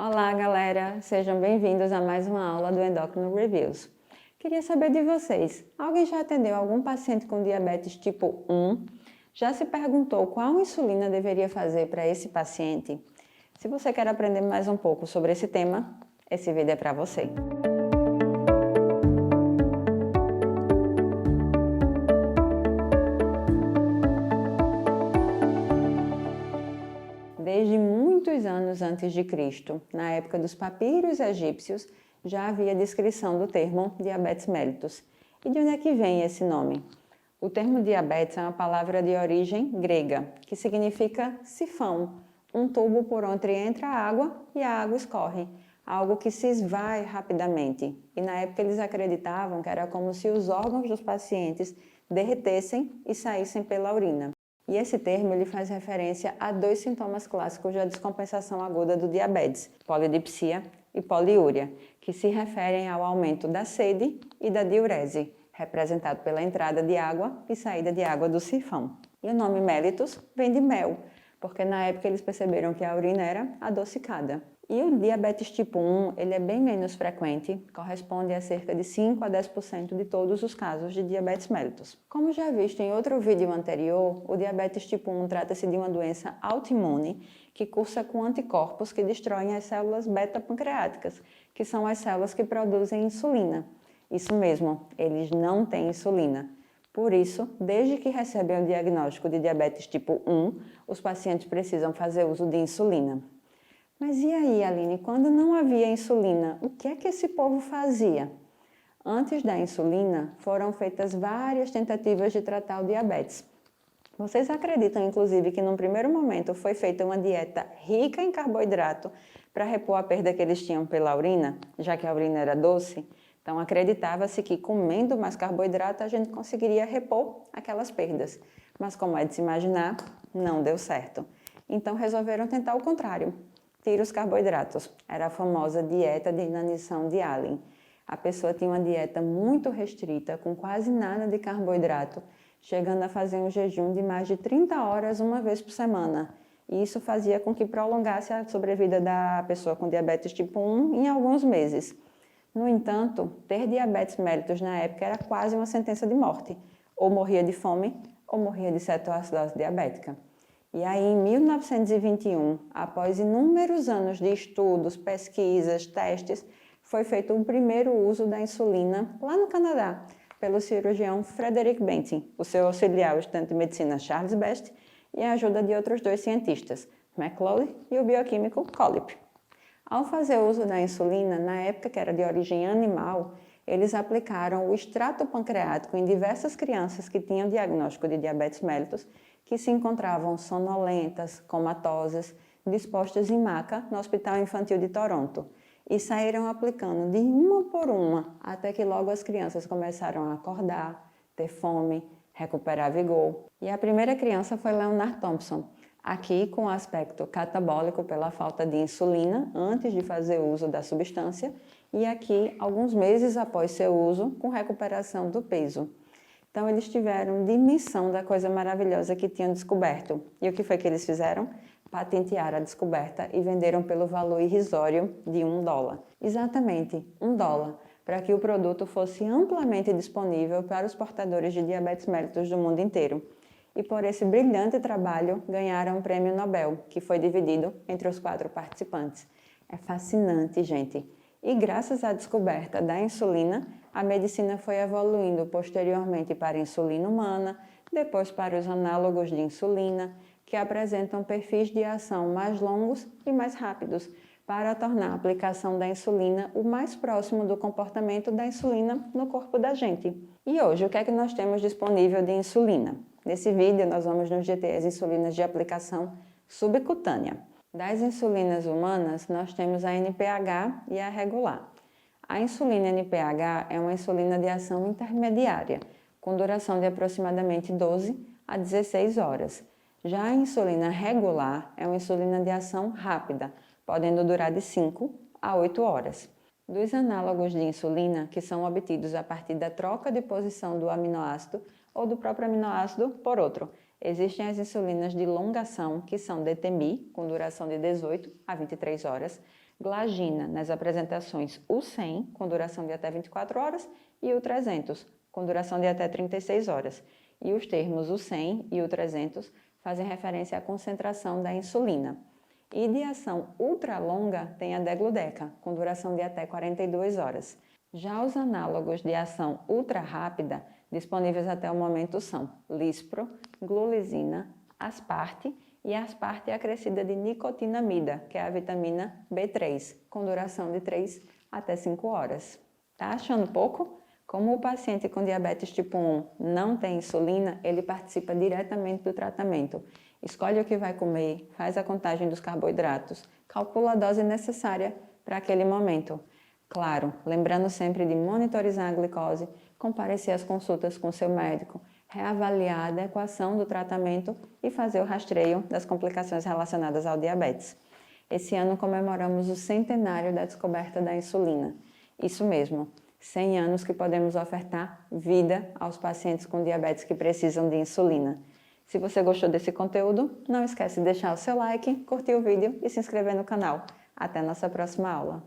Olá, galera! Sejam bem-vindos a mais uma aula do Endocrino Reviews. Queria saber de vocês, alguém já atendeu algum paciente com diabetes tipo 1? Já se perguntou qual insulina deveria fazer para esse paciente? Se você quer aprender mais um pouco sobre esse tema, esse vídeo é para você. Desde muitos anos antes de Cristo, na época dos papiros egípcios, já havia descrição do termo diabetes mellitus. E de onde é que vem esse nome? O termo diabetes é uma palavra de origem grega, que significa sifão, um tubo por onde entra a água e a água escorre, algo que se esvai rapidamente. E na época eles acreditavam que era como se os órgãos dos pacientes derretessem e saíssem pela urina. E esse termo ele faz referência a dois sintomas clássicos da descompensação aguda do diabetes, polidipsia e poliúria, que se referem ao aumento da sede e da diurese, representado pela entrada de água e saída de água do sifão. E o nome mellitus vem de mel, porque na época eles perceberam que a urina era adocicada. E o diabetes tipo 1, ele é bem menos frequente, corresponde a cerca de 5 a 10% de todos os casos de diabetes mellitus. Como já visto em outro vídeo anterior, o diabetes tipo 1 trata-se de uma doença autoimune que cursa com anticorpos que destroem as células beta-pancreáticas, que são as células que produzem insulina. Isso mesmo, eles não têm insulina. Por isso, desde que recebem o diagnóstico de diabetes tipo 1, os pacientes precisam fazer uso de insulina. Mas e aí, Aline, quando não havia insulina, o que é que esse povo fazia? Antes da insulina, foram feitas várias tentativas de tratar o diabetes. Vocês acreditam, inclusive, que num primeiro momento foi feita uma dieta rica em carboidrato para repor a perda que eles tinham pela urina, já que a urina era doce? Então, acreditava-se que comendo mais carboidrato a gente conseguiria repor aquelas perdas. Mas, como é de se imaginar, não deu certo. Então, resolveram tentar o contrário. Tira os carboidratos. Era a famosa dieta de inanição de Allen. A pessoa tinha uma dieta muito restrita, com quase nada de carboidrato, chegando a fazer um jejum de mais de 30 horas uma vez por semana. E isso fazia com que prolongasse a sobrevida da pessoa com diabetes tipo 1 em alguns meses. No entanto, ter diabetes mellitus na época era quase uma sentença de morte. Ou morria de fome, ou morria de cetoacidose diabética. E aí, em 1921, após inúmeros anos de estudos, pesquisas, testes, foi feito o primeiro uso da insulina lá no Canadá, pelo cirurgião Frederick Banting, o seu auxiliar, o estudante de medicina Charles Best, e a ajuda de outros dois cientistas, McLaughlin e o bioquímico Collip. Ao fazer uso da insulina, na época que era de origem animal, eles aplicaram o extrato pancreático em diversas crianças que tinham diagnóstico de diabetes mellitus, que se encontravam sonolentas, comatosas, dispostas em maca no Hospital Infantil de Toronto, e saíram aplicando de uma por uma, até que logo as crianças começaram a acordar, ter fome, recuperar vigor. E a primeira criança foi Leonard Thompson, aqui com aspecto catabólico pela falta de insulina antes de fazer uso da substância, e aqui, alguns meses após seu uso, com recuperação do peso. Então, eles tiveram dimensão da coisa maravilhosa que tinham descoberto. E o que foi que eles fizeram? Patentearam a descoberta e venderam pelo valor irrisório de $1. Exatamente, $1, para que o produto fosse amplamente disponível para os portadores de diabetes mellitus do mundo inteiro. E por esse brilhante trabalho, ganharam o prêmio Nobel, que foi dividido entre os 4 participantes. É fascinante, gente. E graças à descoberta da insulina, a medicina foi evoluindo posteriormente para a insulina humana, depois para os análogos de insulina, que apresentam perfis de ação mais longos e mais rápidos, para tornar a aplicação da insulina o mais próximo do comportamento da insulina no corpo da gente. E hoje, o que é que nós temos disponível de insulina? Nesse vídeo, nós vamos nos deter as insulinas de aplicação subcutânea. Das insulinas humanas, nós temos a NPH e a regular. A insulina NPH é uma insulina de ação intermediária, com duração de aproximadamente 12 a 16 horas. Já a insulina regular é uma insulina de ação rápida, podendo durar de 5 a 8 horas. Dos análogos de insulina, que são obtidos a partir da troca de posição do aminoácido ou do próprio aminoácido por outro, existem as insulinas de longa ação, que são DTMI, com duração de 18 a 23 horas, Glagina, nas apresentações o 100, com duração de até 24 horas, e o 300, com duração de até 36 horas. E os termos o 100 e o 300 fazem referência à concentração da insulina. E de ação ultralonga tem a degludeca, com duração de até 42 horas. Já os análogos de ação ultra rápida, disponíveis até o momento, são lispro, glulizina, asparte e asparte acrescida de nicotinamida, que é a vitamina B3, com duração de 3 até 5 horas. Tá achando pouco? Como o paciente com diabetes tipo 1 não tem insulina, ele participa diretamente do tratamento. Escolhe o que vai comer, faz a contagem dos carboidratos, calcula a dose necessária para aquele momento. Claro, lembrando sempre de monitorizar a glicose, comparecer às consultas com seu médico, reavaliar a adequação do tratamento e fazer o rastreio das complicações relacionadas ao diabetes. Esse ano comemoramos o centenário da descoberta da insulina. Isso mesmo, 100 anos que podemos ofertar vida aos pacientes com diabetes que precisam de insulina. Se você gostou desse conteúdo, não esquece de deixar o seu like, curtir o vídeo e se inscrever no canal. Até nossa próxima aula!